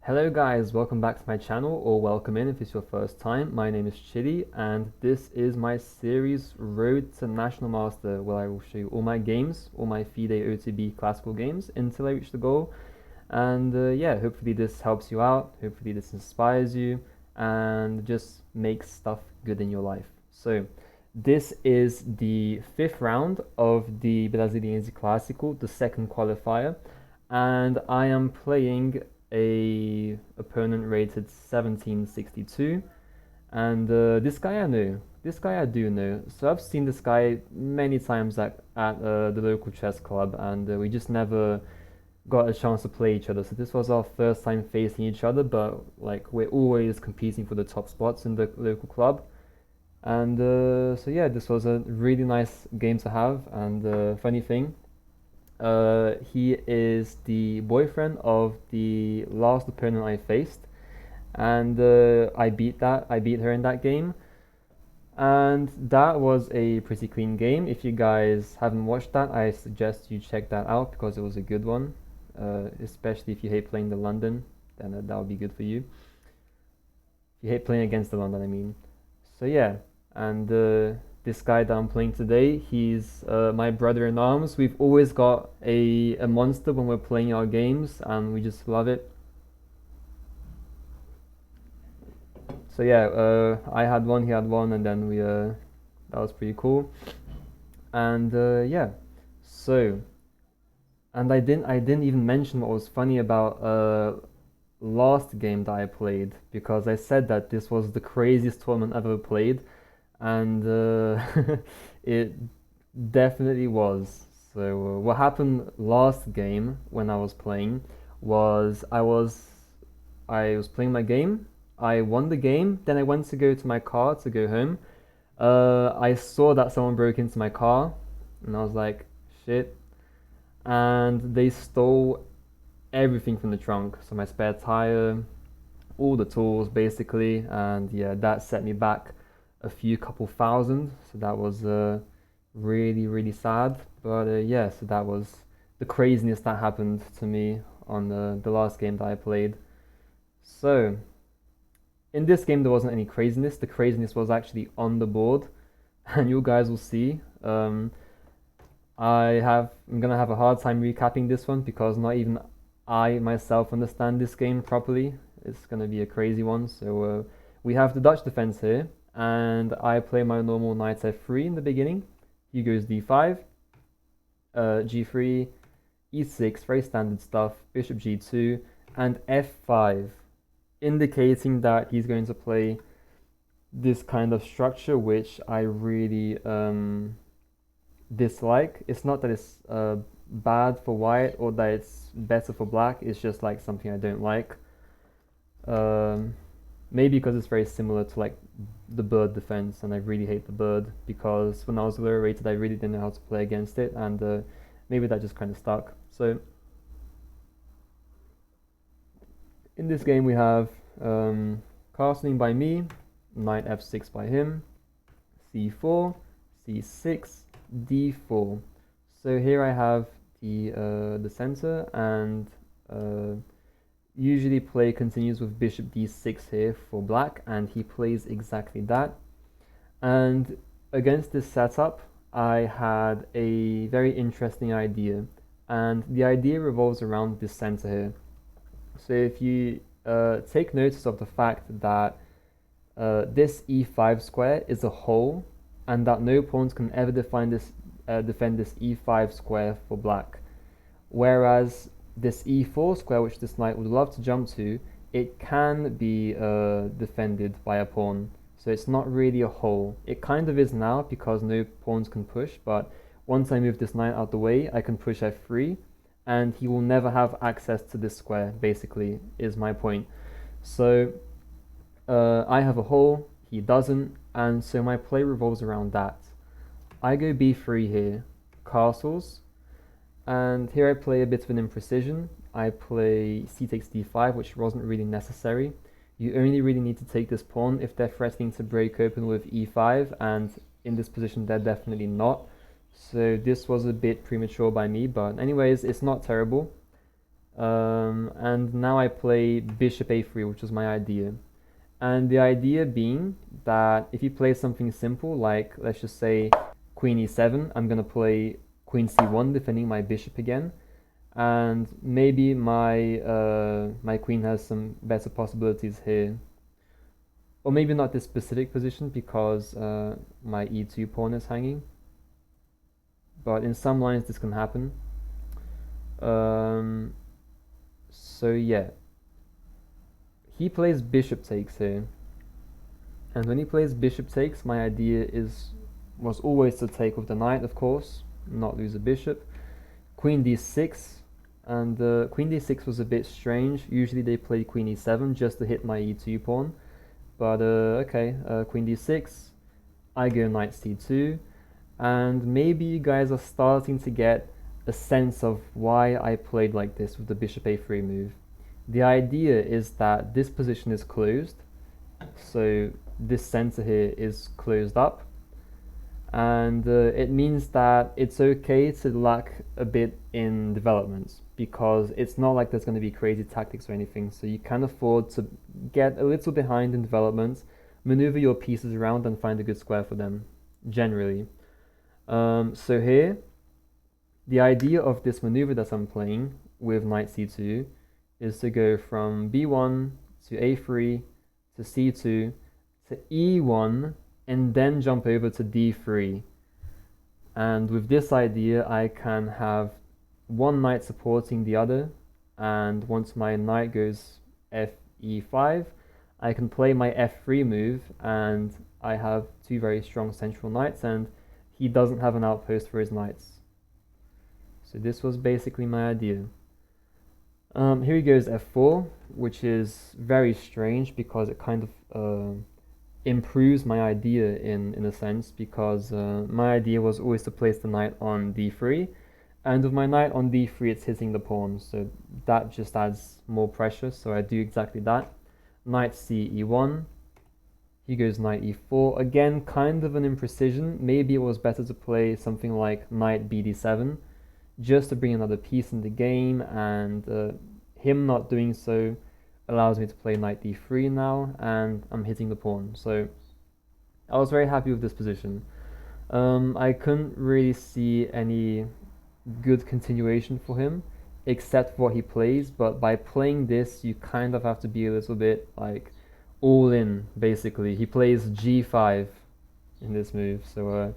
Hello guys, welcome back to my channel, or welcome in if it's your first time. My name is Chili and this is my series Road to National Master, where I will show you all my games, all my FIDE OTB classical games until I reach the goal. And yeah, hopefully this helps you out, hopefully this inspires you and just makes stuff good in your life. So this is the fifth round of the Brasiliense Clássico, the second qualifier, and I am playing a opponent rated 1762, and this guy I know. This guy I do know. So I've seen this guy many times at the local chess club, and we just never got a chance to play each other. So this was our first time facing each other, but like we're always competing for the top spots in the local club. And so yeah, this was a really nice game to have. And funny thing, he is the boyfriend of the last opponent I faced, and I beat her in that game, and that was a pretty clean game. If you guys haven't watched that, I suggest you check that out because it was a good one. Especially if you hate playing the London, then that would be good for you. If you hate playing against the London, I mean. So yeah, and this guy that I'm playing today, he's my brother in arms. We've always got a monster when we're playing our games, and we just love it. So yeah, I had one, he had one, and then we that was pretty cool. And yeah, so, and I didn't even mention what was funny about last game that I played, because I said that this was the craziest tournament I've ever played, and it definitely was. So what happened last game when I was playing was I was playing my game. I won the game. Then I went to go to my car to go home. I saw that someone broke into my car, and I was like, shit. And they stole everything from the trunk. So my spare tire, all the tools basically, and yeah, that set me back a few couple thousand. So that was really sad. But yeah, so that was the craziness that happened to me on the last game that I played. So in this game there wasn't any craziness. The craziness was actually on the board, and you guys will see. I'm gonna have a hard time recapping this one because not even I myself understand this game properly. It's gonna be a crazy one. So we have the Dutch defense here, and I play my normal knight f3 in the beginning. He goes d5, g3, e6, very standard stuff, bishop g2, and f5, indicating that he's going to play this kind of structure, which I really dislike. It's not that it's bad for white or that it's better for black, it's just like something I don't like. Maybe because it's very similar to like the bird defense, and I really hate the bird because when I was lower rated I really didn't know how to play against it, and maybe that just kind of stuck. So in this game we have castling by me, knight f6 by him, c4, c6, d4. So here I have the center, and usually play continues with bishop d6 here for black, and he plays exactly that. And against this setup I had a very interesting idea, and the idea revolves around this center here. So if you take notice of the fact that this e5 square is a hole, and that no pawns can ever defend this e5 square for black, whereas this e4 square, which this knight would love to jump to, it can be defended by a pawn. So it's not really a hole. It kind of is now because no pawns can push, but once I move this knight out the way, I can push f3, and he will never have access to this square, basically, is my point. So I have a hole, he doesn't, and so my play revolves around that. I go b3 here, castles, and here I play a bit of an imprecision. I play c takes d5, which wasn't really necessary. You only really need to take this pawn if they're threatening to break open with e5, and in this position they're definitely not. So this was a bit premature by me, but anyways, it's not terrible. And now I play bishop a3, which was my idea. And the idea being that if you play something simple, like let's just say queen e7, I'm going to play queen c1, defending my bishop again. And maybe my queen has some better possibilities here. Or maybe not this specific position because my e2 pawn is hanging. But in some lines this can happen. So yeah. He plays bishop takes here. And when he plays bishop takes, my idea was always to take with the knight, of course, not lose a bishop. Queen d6, and queen d6 was a bit strange. Usually they play queen e7 just to hit my e2 pawn. But okay, queen d6, I go knight c2, and maybe you guys are starting to get a sense of why I played like this with the bishop a3 move. The idea is that this position is closed, so this center here is closed up, and it means that it's okay to lack a bit in development because it's not like there's going to be crazy tactics or anything, so you can afford to get a little behind in development, maneuver your pieces around and find a good square for them, generally. So here, the idea of this maneuver that I'm playing with knight c2 is to go from b1 to a3 to c2 to e1 and then jump over to d3. And with this idea, I can have one knight supporting the other, and once my knight goes fe5, I can play my f3 move, and I have two very strong central knights, and he doesn't have an outpost for his knights. So this was basically my idea. Here he goes f4, which is very strange because it kind of improves my idea in a sense, because my idea was always to place the knight on d3, and with my knight on d3 it's hitting the pawn, so that just adds more pressure, so I do exactly that. Knight c e1, he goes knight e4, again kind of an imprecision. Maybe it was better to play something like knight bd7 just to bring another piece in the game, and him not doing so allows me to play knight d3 now, and I'm hitting the pawn. So I was very happy with this position. I couldn't really see any good continuation for him except what he plays, but by playing this you kind of have to be a little bit like all in, basically. He plays g5 in this move, so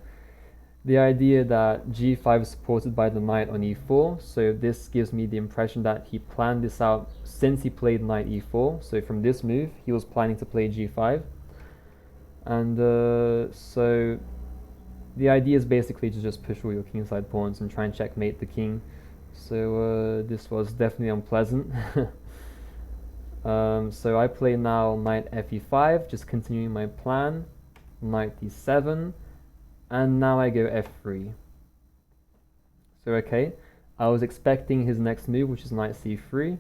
the idea that g5 is supported by the knight on e4, so this gives me the impression that he planned this out since he played knight e4, so from this move he was planning to play g5, and so the idea is basically to just push all your kingside pawns and try and checkmate the king, so this was definitely unpleasant. So I play now knight fe5, just continuing my plan, knight d7, and now I go f3. So okay, I was expecting his next move, which is knight c3,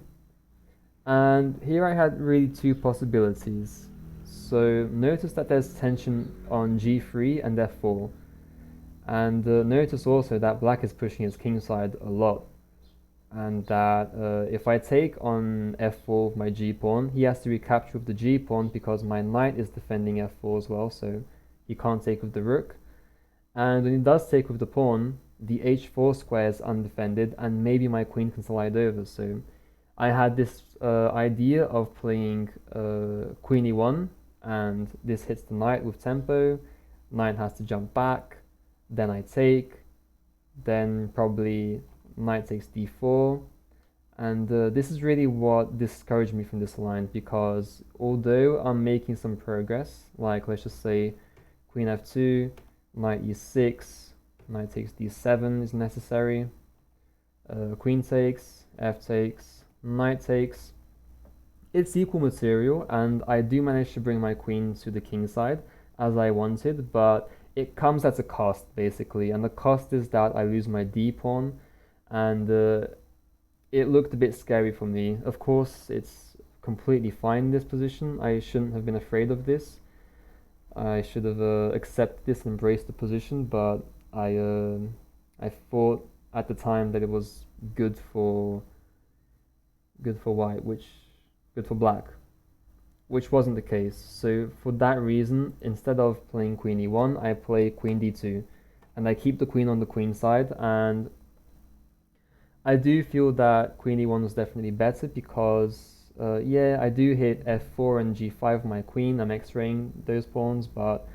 and here I had really two possibilities. So notice that there's tension on g3 and f4, and notice also that black is pushing his kingside a lot, and that if I take on f4 with my g-pawn, he has to recapture with the g-pawn because my knight is defending f4 as well, so he can't take with the rook. And when he does take with the pawn, the h4 square is undefended, and maybe my queen can slide over. So I had this idea of playing queen e1, and this hits the knight with tempo. Knight has to jump back, then I take, then probably knight takes d4, and this is really what discouraged me from this line, because although I'm making some progress, like let's just say queen f2, knight e6, knight takes d7 is necessary, queen takes, f takes, knight takes. It's equal material, and I do manage to bring my queen to the king side as I wanted, but it comes at a cost, basically, and the cost is that I lose my d-pawn, and it looked a bit scary for me. Of course, it's completely fine in this position. I shouldn't have been afraid of this. I should have accepted this and embraced the position, but I thought at the time that it was good for good for white, good for black, which wasn't the case. So for that reason, instead of playing queen e1, I play queen d2, and I keep the queen on the queen side, and I do feel that queen e1 was definitely better because, yeah, I do hit f4 and g5 with my queen. I'm x-raying those pawns, but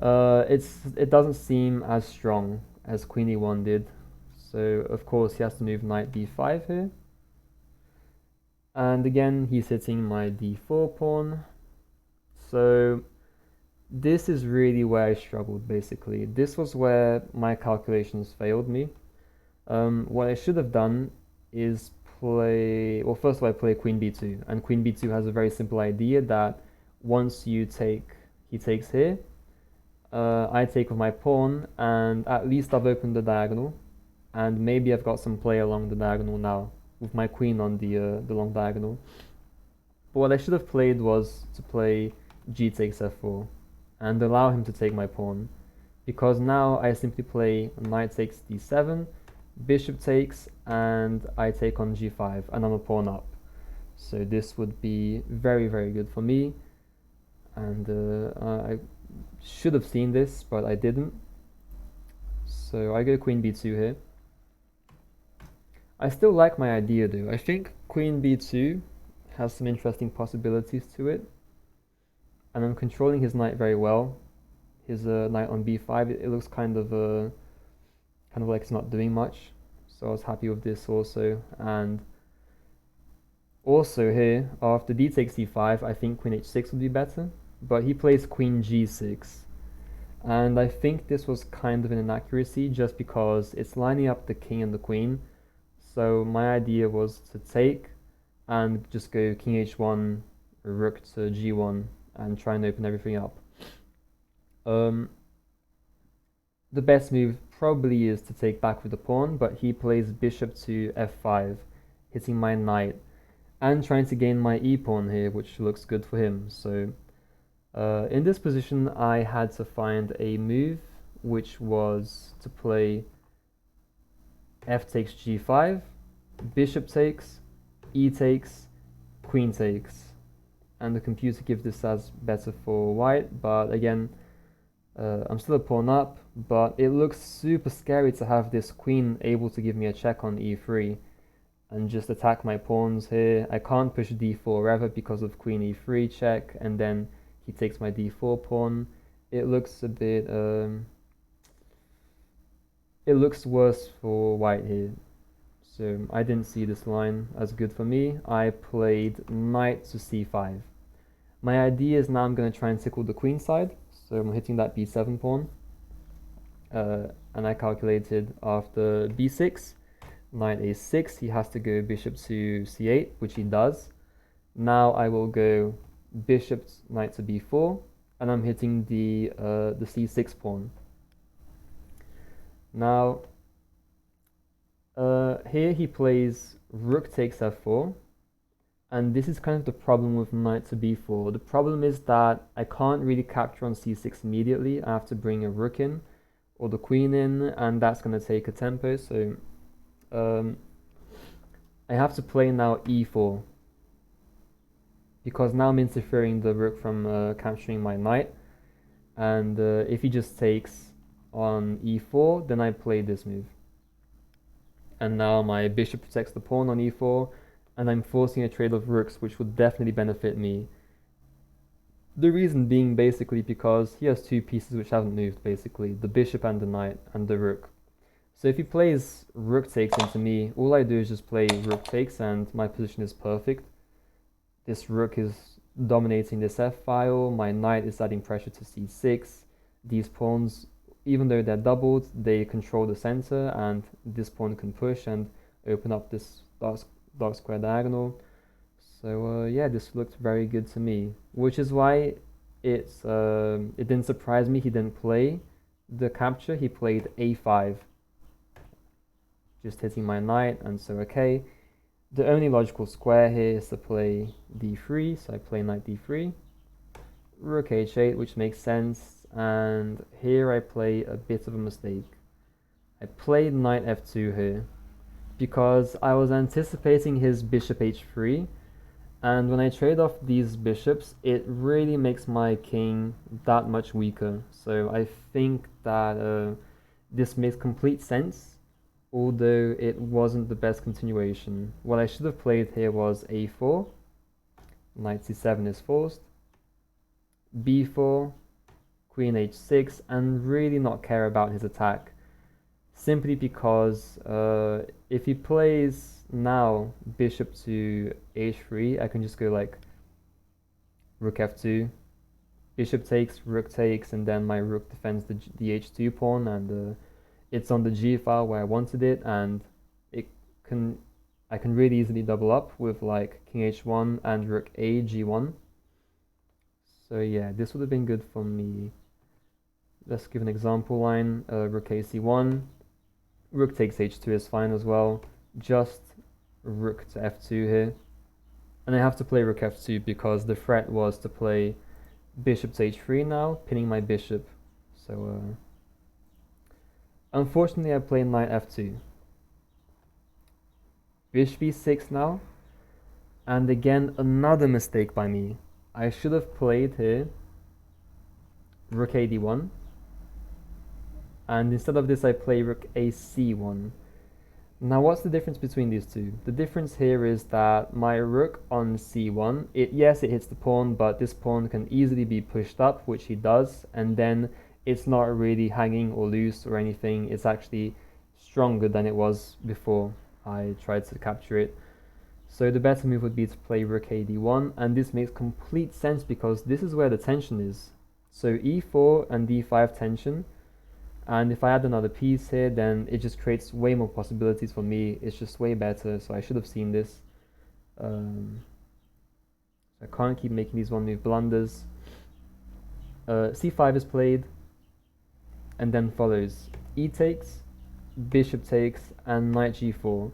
it doesn't seem as strong as queen e1 did. So of course he has to move knight d5 here. And again, he's hitting my d4 pawn. So this is really where I struggled, basically. This was where my calculations failed me. What I should have done is play... Well, first of all, I play queen b2. And queen b2 has a very simple idea that once you take... He takes here. I take with my pawn, and at least I've opened the diagonal. And maybe I've got some play along the diagonal now, with my queen on the long diagonal. But what I should have played was to play g takes f4 and allow him to take my pawn, because now I simply play knight takes d7, bishop takes, and I take on g5, and I'm a pawn up. So this would be very, very good for me, and I should have seen this, but I didn't. So I go queen b2 here. I still like my idea though. I think queen b2 has some interesting possibilities to it, and I'm controlling his knight very well. His knight on b5, it looks kind of like it's not doing much, so I was happy with this also. And also here, after d takes d5, I think queen h6 would be better, but he plays queen g6, and I think this was kind of an inaccuracy just because it's lining up the king and the queen. So my idea was to take and just go king h1, rook to g1, and try and open everything up. The best move probably is to take back with the pawn, but he plays bishop to f5, hitting my knight, and trying to gain my e-pawn here, which looks good for him. So in this position, I had to find a move, which was to play f takes g5, bishop takes, e takes, queen takes, and the computer gives this as better for white, but again, I'm still a pawn up, but it looks super scary to have this queen able to give me a check on e3 and just attack my pawns here. I can't push d4 ever because of queen e3 check, and then he takes my d4 pawn. It looks a bit it looks worse for white here. So I didn't see this line as good for me. I played knight to c5. My idea is now I'm going to try and tickle the queen side. So I'm hitting that b7 pawn. And I calculated after b6, knight a6, he has to go bishop to c8, which he does. Now I will go bishop knight to b4, and I'm hitting the c6 pawn. Now, here he plays rook takes f4, and this is kind of the problem with knight to b4. The problem is that I can't really capture on c6 immediately. I have to bring a rook in, or the queen in, and that's going to take a tempo, so I have to play now e4, because now I'm interfering the rook from capturing my knight, and if he just takes on e4, then I play this move. And now my bishop protects the pawn on e4, and I'm forcing a trade of rooks, which would definitely benefit me. The reason being basically because he has two pieces which haven't moved, basically, the bishop and the knight and the rook. So if he plays rook takes into me, all I do is just play rook takes and my position is perfect. This rook is dominating this f-file, my knight is adding pressure to c6. These pawns, even though they're doubled, they control the center, and this pawn can push and open up this dark square diagonal. So yeah, this looked very good to me, which is why it didn't surprise me he didn't play the capture. He played a5, just hitting my knight, and so okay. The only logical square here is to play d3, so I play knight d3, rook h8, which makes sense, and here I play a bit of a mistake. I played knight f2 here, because I was anticipating his bishop h3, and when I trade off these bishops, it really makes my king that much weaker. So I think that this makes complete sense, although it wasn't the best continuation. What I should have played here was a4, knight c7 is forced, b4, queen h6, and really not care about his attack. Simply because if he plays now bishop to h3, I can just go like rook f2, bishop takes, rook takes, and then my rook defends the h2 pawn, and it's on the g file where I wanted it, and I can really easily double up with like king h1 and rook a g1. So yeah, this would have been good for me. Let's give an example line. Rook a c1, rook takes h2 is fine as well. Just rook to f2 here. And I have to play rook f2 because the threat was to play bishop to h3 now, pinning my bishop. So unfortunately I play knight f2. Bishop e6 now. And again, another mistake by me. I should have played here rook a d1. And instead of this, I play rook a c1. Now, what's the difference between these two? The difference here is that my rook on c1, yes, it hits the pawn, but this pawn can easily be pushed up, which he does, and then it's not really hanging or loose or anything. It's actually stronger than it was before I tried to capture it. So the better move would be to play rook a d1, and this makes complete sense because this is where the tension is. So e4 and d5 tension. And if I add another piece here, then it just creates way more possibilities for me. It's just way better, so I should have seen this. I can't keep making these one move blunders. c5 is played, and then follows e takes, bishop takes, and knight g4.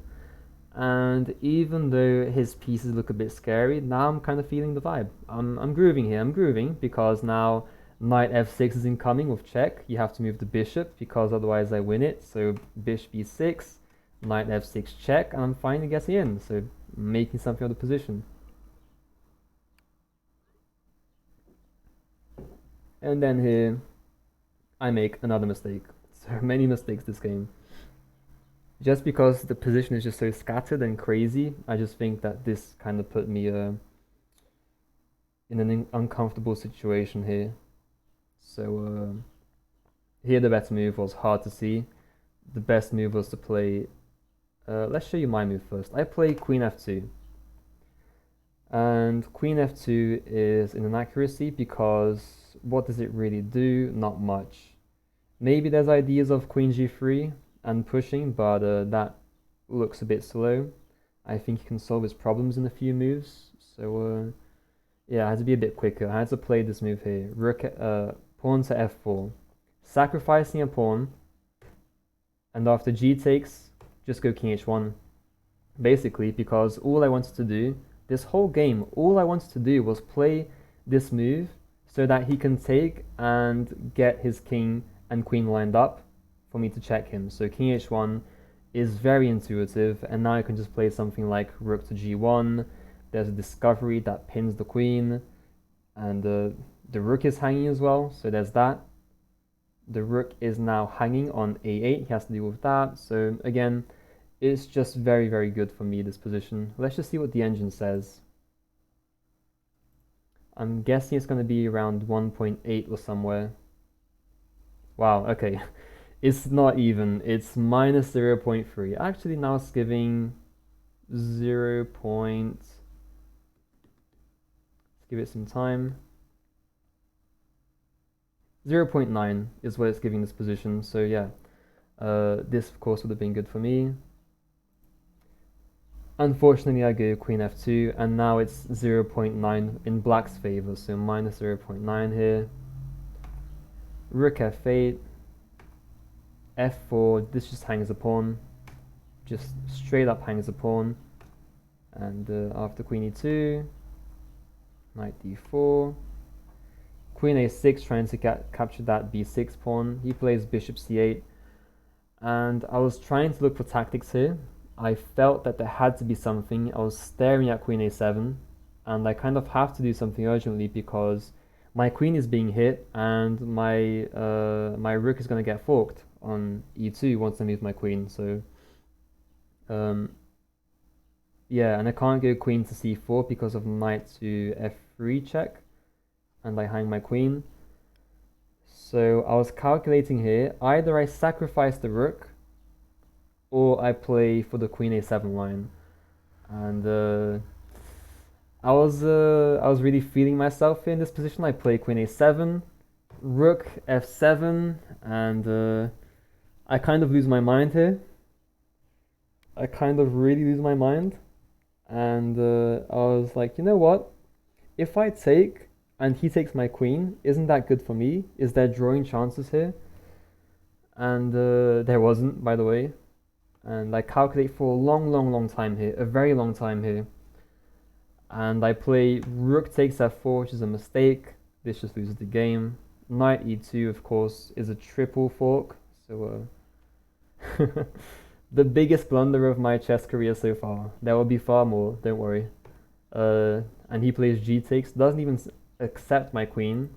And even though his pieces look a bit scary, now I'm kind of feeling the vibe. I'm grooving here. I'm grooving because now knight f6 is incoming with check. You have to move the bishop because otherwise I win it. So bishop e6, knight f6 check, and I'm finally getting in. So making something of the position. And then here, I make another mistake. So many mistakes this game. Just because the position is just so scattered and crazy, I just think that this kind of put me in an uncomfortable situation here. So here the better move was hard to see. The best move was to play, let's show you my move first. I play queen f2. And queen f2 is an inaccuracy because what does it really do? Not much. Maybe there's ideas of queen g3 and pushing, but that looks a bit slow. I think he can solve his problems in a few moves. So yeah, I had to be a bit quicker. I had to play this move here. Rook, pawn to f4, sacrificing a pawn, and after g takes, just go king h1. Basically, because all I wanted to do, this whole game, all I wanted to do was play this move so that he can take and get his king and queen lined up for me to check him. So king h1 is very intuitive, and now I can just play something like rook to g1. There's a discovery that pins the queen, and the rook is hanging as well, so there's that. The rook is now hanging on a8, he has to deal with that. So again, it's just very, very good for me, this position. Let's just see what the engine says. I'm guessing it's going to be around 1.8 or somewhere. Wow, okay. It's not even, it's minus 0.3. Actually, now it's giving 0. Let's give it some time. 0.9 is what it's giving this position. So yeah, this of course would have been good for me. Unfortunately, I go queen f2, and now it's 0.9 in black's favor. So minus 0.9 here. Rook f8. f4, this just hangs a pawn, just straight up hangs a pawn, and after queen e2, knight d4, queen a6 trying to capture that b6 pawn. He plays bishop c8, and I was trying to look for tactics here. I felt that there had to be something. I was staring at queen a7, and I kind of have to do something urgently because my queen is being hit and my rook is going to get forked on e2 once I move my queen. So um, yeah, and I can't go queen to c4 because of knight to f3 check, and I hang my queen. So I was calculating here, either I sacrifice the rook or I play for the queen a7 line. And I was really feeling myself in this position. I play queen a7, rook f7, and I kind of lose my mind here. I kind of really lose my mind. And I was like, you know what? If I take and he takes my queen, isn't that good for me? Is there drawing chances here? And there wasn't, by the way. And I calculate for a long time here, a very long time here. And I play rook takes f4, which is a mistake. This just loses the game. Knight e2, of course, is a triple fork. So the biggest blunder of my chess career so far. There will be far more, don't worry. And he plays g takes, doesn't even accept my queen.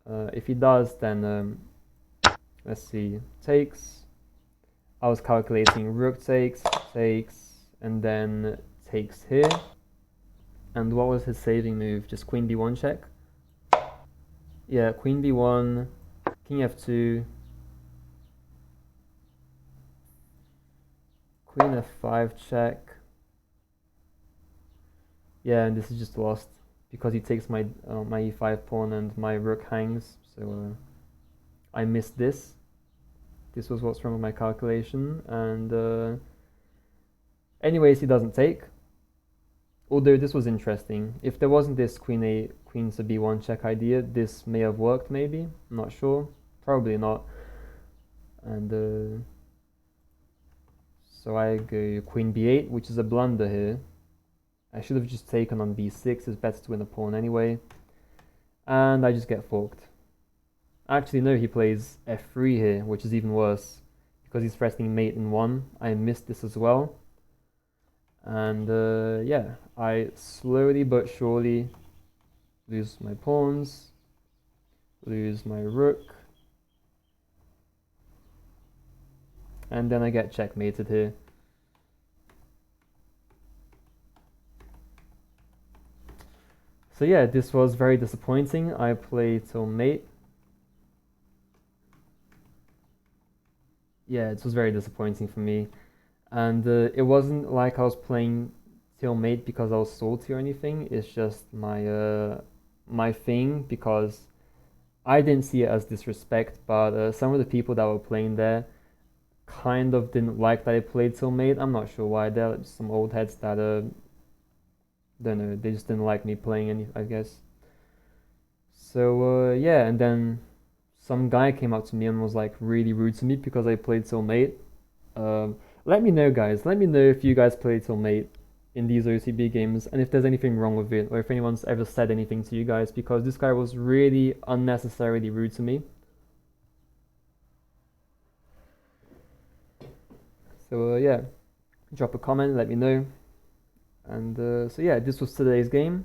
If he does, then let's see, takes. I was calculating rook takes, and then takes here. And what was his saving move? Just queen b1 check? Yeah, queen b1, king f2, queen f5 check. Yeah, and this is just lost because he takes my my e5 pawn and my rook hangs. So I missed this. This was what's wrong with my calculation. And anyways, he doesn't take. Although this was interesting. If there wasn't this queen to b1 check idea, this may have worked maybe. I'm not sure. Probably not. And so I go queen b8, which is a blunder here. I should have just taken on b6. It's better to win a pawn anyway. And I just get forked. Actually, no, he plays f3 here, which is even worse because he's threatening mate in 1. I missed this as well. And yeah, I slowly but surely lose my pawns, lose my rook, and then I get checkmated here. So yeah, this was very disappointing. I played till mate. Yeah, it was very disappointing for me. And it wasn't like I was playing till mate because I was salty or anything. It's just my my thing because I didn't see it as disrespect, but some of the people that were playing there kind of didn't like that I played till mate. I'm not sure why. They're just some old heads that don't know. They just didn't like me playing any, I guess. So yeah, and then some guy came up to me and was like really rude to me because I played till mate. Let me know, guys. Let me know if you guys play till mate in these OCB games and if there's anything wrong with it or if anyone's ever said anything to you guys because this guy was really unnecessarily rude to me. So yeah, drop a comment, let me know. And so yeah, this was today's game.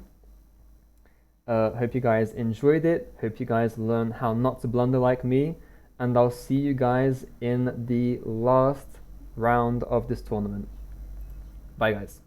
Hope you guys enjoyed it. Hope you guys learn how not to blunder like me. And I'll see you guys in the last round of this tournament. Bye guys.